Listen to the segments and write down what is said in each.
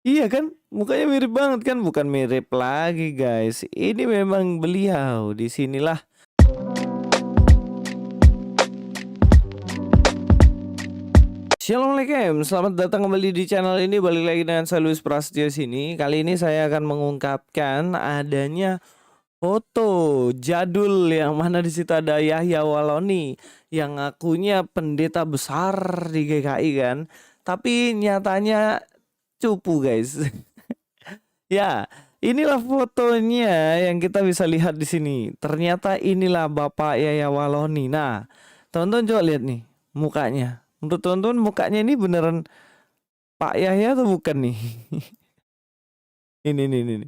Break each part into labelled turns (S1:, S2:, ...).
S1: Iya kan? Mukanya mirip banget kan? Bukan mirip lagi guys. Ini memang beliau. Disinilah. Assalamualaikum, selamat datang kembali di channel ini. Balik lagi dengan saya Luis Prasetyo sini. Kali ini saya akan mengungkapkan adanya foto jadul yang mana di situ ada Yahya Waloni yang ngakunya pendeta besar di GKI kan. Tapi nyatanya cupu guys. Ya, inilah fotonya yang kita bisa lihat di sini. Ternyata inilah Bapak Yahya Waloni. Nah, teman-teman coba lihat nih mukanya. Menurut teman-teman mukanya ini beneran Pak Yahya atau bukan nih? Ini.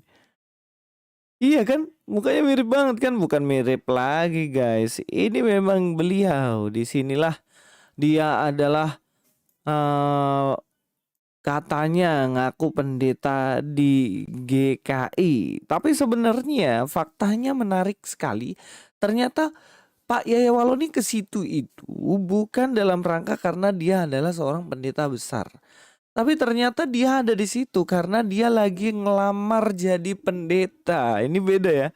S1: Iya kan? Mukanya mirip banget kan? Bukan mirip lagi guys. Ini memang beliau. Disinilah dia adalah eh katanya ngaku pendeta di GKI. Tapi sebenarnya faktanya menarik sekali. Ternyata Pak Yahya Waloni ke situ itu bukan dalam rangka karena dia adalah seorang pendeta besar. Tapi ternyata dia ada di situ karena dia lagi ngelamar jadi pendeta. Ini beda ya.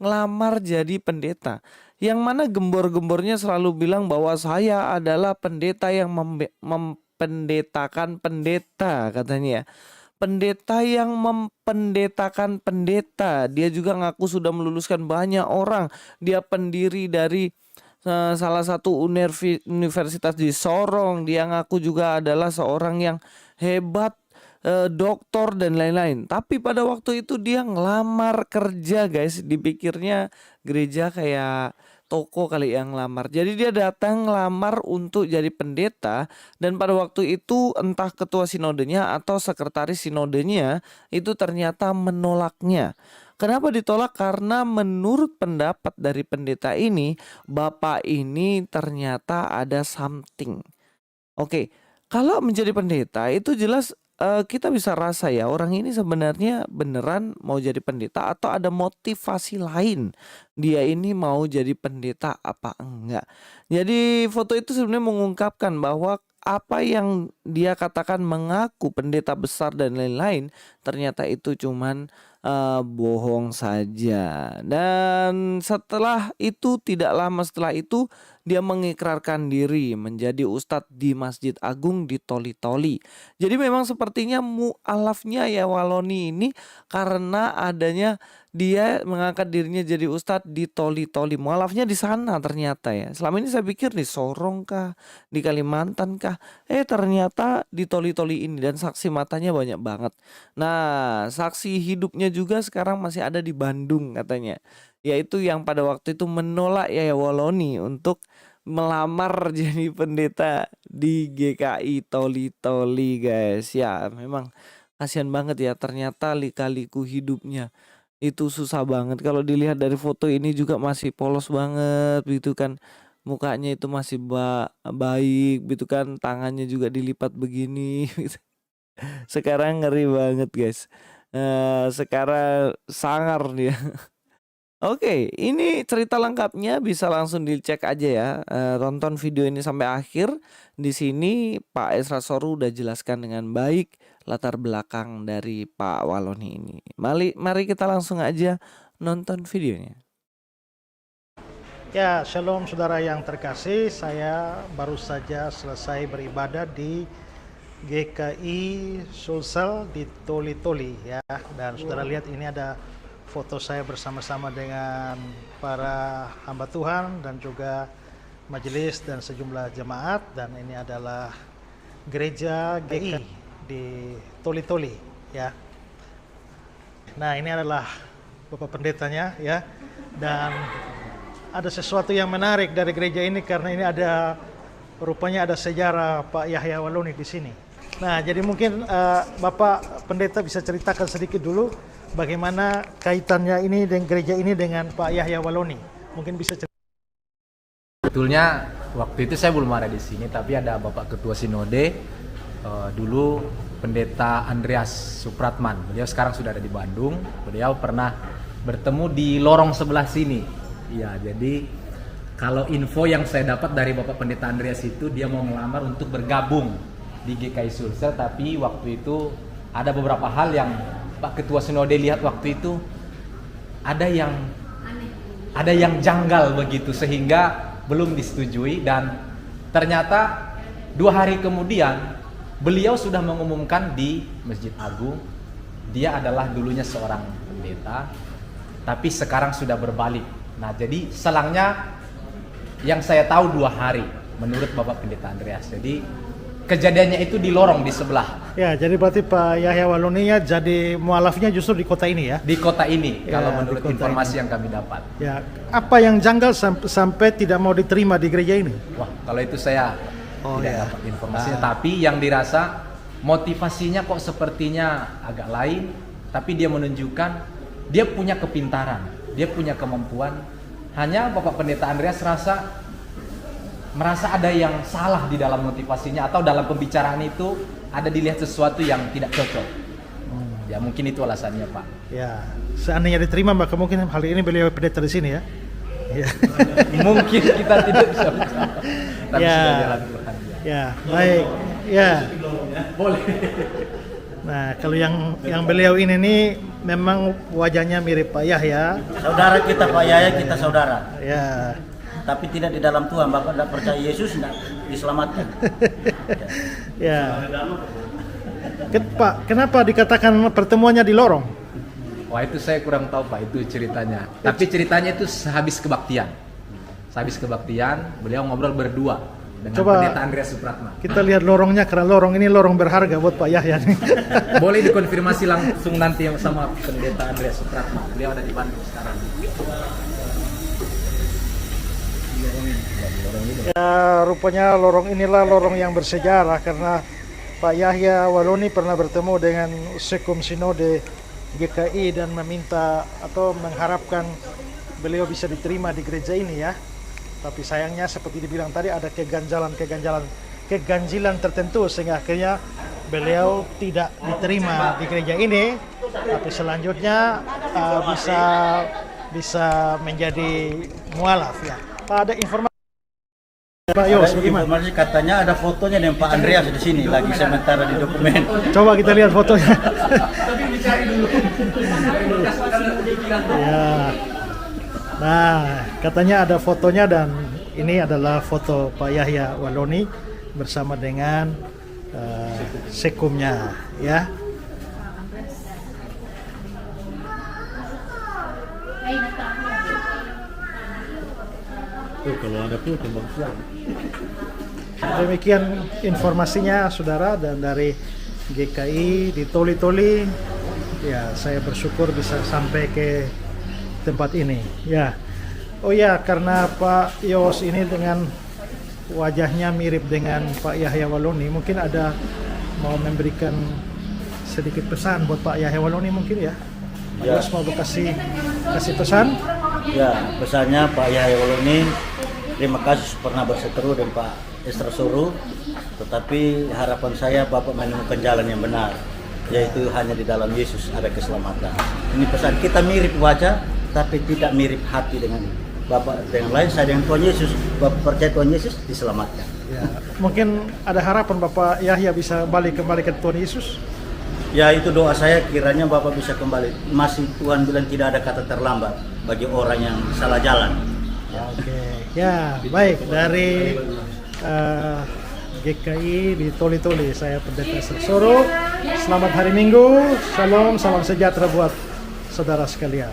S1: Ngelamar jadi pendeta. Yang mana gembor-gembornya selalu bilang bahwa saya adalah pendeta yang mempendetakan pendeta katanya ya. Pendeta yang mempendetakan pendeta. Dia juga ngaku sudah meluluskan banyak orang. Dia pendiri dari salah satu universitas di Sorong. Dia ngaku juga adalah seorang yang hebat, doktor dan lain-lain. Tapi pada waktu itu dia ngelamar kerja guys. Dipikirnya gereja kayak toko kali yang ngelamar. Jadi dia datang ngelamar untuk jadi pendeta. Dan pada waktu itu entah ketua sinodenya atau sekretaris sinodenya itu ternyata menolaknya. Kenapa ditolak? Karena menurut pendapat dari pendeta ini, bapak ini ternyata ada something. Oke, kalau menjadi pendeta itu jelas kita bisa rasa ya orang ini sebenarnya beneran mau jadi pendeta atau ada motivasi lain. Dia ini mau jadi pendeta apa enggak. Jadi foto itu sebenarnya mengungkapkan bahwa apa yang dia katakan mengaku pendeta besar dan lain-lain ternyata itu cuman bohong saja. Dan setelah itu tidak lama setelah itu dia mengikrarkan diri menjadi ustadz di Masjid Agung di Toli-Toli. Jadi memang sepertinya mualafnya ya Waloni ini karena adanya dia mengangkat dirinya jadi ustadz di Toli-Toli. Mualafnya di sana ternyata ya. Selama ini saya pikir di Sorong kah, di Kalimantan kah. Ternyata di Toli-Toli ini dan saksi matanya banyak banget. Nah, saksi hidupnya juga sekarang masih ada di Bandung katanya. Yaitu yang pada waktu itu menolak Yahya Waloni untuk melamar jadi pendeta di GKI Toli-Toli guys. Ya memang kasihan banget ya, ternyata lika-liku hidupnya itu susah banget. Kalau dilihat dari foto ini juga masih polos banget gitu kan. Mukanya itu masih baik gitu kan, tangannya juga dilipat begini gitu. Sekarang ngeri banget guys. Sekarang sangar dia. Oke, ini cerita lengkapnya bisa langsung dicek aja ya. Tonton video ini sampai akhir. Di sini Pak Esra Soru udah jelaskan dengan baik latar belakang dari Pak Waloni ini. Mari kita langsung aja nonton videonya.
S2: Ya, shalom saudara yang terkasih. Saya baru saja selesai beribadah di GKI Sulsel di Toli-Toli ya. Dan saudara lihat ini ada foto saya bersama-sama dengan para hamba Tuhan dan juga majelis dan sejumlah jemaat, dan ini adalah gereja GKI di Toli-Toli ya. Nah, ini adalah Bapak pendetanya ya. Dan ada sesuatu yang menarik dari gereja ini karena ini rupanya ada sejarah Pak Yahya Waloni di sini. Nah, jadi mungkin Bapak pendeta bisa ceritakan sedikit dulu bagaimana kaitannya ini dengan gereja ini dengan Pak Yahya Waloni. Mungkin bisa cerita.
S3: Sebetulnya waktu itu saya belum ada di sini, tapi ada Bapak Ketua Sinode dulu Pendeta Andreas Supratman. Beliau sekarang sudah ada di Bandung. Beliau pernah bertemu di lorong sebelah sini. Iya, jadi kalau info yang saya dapat dari Bapak Pendeta Andreas itu dia mau melamar untuk bergabung di GKI Sulsel, tapi waktu itu ada beberapa hal yang Pak Ketua Sinode lihat waktu itu ada yang janggal begitu sehingga belum disetujui, dan ternyata 2 hari kemudian beliau sudah mengumumkan di Masjid Agung dia adalah dulunya seorang pendeta tapi sekarang sudah berbalik. Nah, jadi selangnya yang saya tahu 2 hari menurut Bapak Pendeta Andreas. Jadi kejadiannya itu di lorong di sebelah.
S2: Ya, jadi berarti Pak Yahya Waloni ya jadi mualafnya justru di kota ini ya?
S3: Di kota ini,
S2: Ya,
S3: kalau
S2: di
S3: menurut
S2: kota
S3: informasi
S2: ini.
S3: yang kami dapat.
S2: Ya, apa yang janggal sampai tidak mau diterima di gereja ini?
S3: Wah, kalau itu saya
S2: Oh,
S3: tidak
S2: ya.
S3: dapat informasinya. Tapi yang dirasa motivasinya kok sepertinya agak lain. Tapi dia menunjukkan dia punya kepintaran, dia punya kemampuan. Hanya Bapak Pendeta Andreas merasa ada yang salah di dalam motivasinya atau dalam pembicaraan itu ada dilihat sesuatu yang tidak cocok. Ya mungkin itu alasannya, Pak.
S2: Ya, seandainya diterima maka mungkin hari ini beliau pendeta di sini ya. Ya.
S3: Mungkin kita tidak bisa bicara. Tapi
S2: Ya.
S3: sudah jalan Tuhan.
S2: Ya, baik. Ya.
S3: Boleh.
S2: Nah, kalau yang beliau ini nih memang wajahnya mirip Pak Yahya.
S4: Saudara kita Pak Yahya, kita saudara.
S2: Ya.
S4: Tapi tidak di dalam Tuhan. Bapak tidak percaya Yesus, tidak diselamatkan.
S2: Ya. Pak, kenapa dikatakan pertemuannya di lorong?
S3: Wah, itu saya kurang tahu, Pak, itu ceritanya. Tapi ceritanya itu sehabis kebaktian. Sehabis kebaktian, beliau ngobrol berdua dengan
S2: Coba
S3: Pendeta Andreas Supratman.
S2: kita lihat lorongnya, karena lorong ini lorong berharga buat Pak Yahya nih.
S3: Boleh dikonfirmasi langsung nanti sama Pendeta Andreas Supratman. Beliau ada di Bandung sekarang.
S2: Ya, rupanya lorong inilah lorong yang bersejarah karena Pak Yahya Waloni pernah bertemu dengan Sekum Sinode GKI dan meminta atau mengharapkan beliau bisa diterima di gereja ini ya. Tapi sayangnya seperti dibilang tadi ada keganjilan tertentu sehingga akhirnya beliau tidak diterima di gereja ini. Tapi selanjutnya bisa menjadi mualaf ya. Pak, ada informasi Pak Yos,
S4: Ada
S2: bagaimana?
S4: informasi katanya ada fotonya dengan Pak Andreas di sini lagi sementara di dokumen.
S2: Coba kita lihat fotonya. Ya. Nah, katanya ada fotonya dan ini adalah foto Pak Yahya Waloni bersama dengan sekumnya, ya.
S4: Kalau ada pun kembang.
S2: Demikian informasinya saudara, dan dari GKI di Toli-Toli ya, saya bersyukur bisa sampai ke tempat ini ya. Oh ya, karena Pak Yos ini dengan wajahnya mirip dengan Pak Yahya Waloni, mungkin ada mau memberikan sedikit pesan buat Pak Yahya Waloni mungkin ya. Pak
S4: Ya.
S2: Yos mau kasih pesan.
S4: Ya, pesannya Pak Yahya Waloni, terima kasih pernah berseteru dengan Pak Esra Soro, tetapi harapan saya Bapak menemukan jalan yang benar, yaitu hanya di dalam Yesus ada keselamatan. Ini pesan kita mirip wajah, tapi tidak mirip hati dengan Bapak dengan lain. Saya dengan Tuhan Yesus, Bapak percaya Tuhan Yesus, diselamatkan.
S2: Ya, mungkin ada harapan Bapak Yahya bisa kembali ke Tuhan Yesus.
S4: Ya, itu doa saya, kiranya Bapak bisa kembali. Masih Tuhan bilang tidak ada kata terlambat bagi orang yang salah jalan.
S2: Oke, ya baik, dari GKI di Toli-Toli saya Pendeta Esra Soro. Selamat hari Minggu, shalom, salam sejahtera buat saudara sekalian.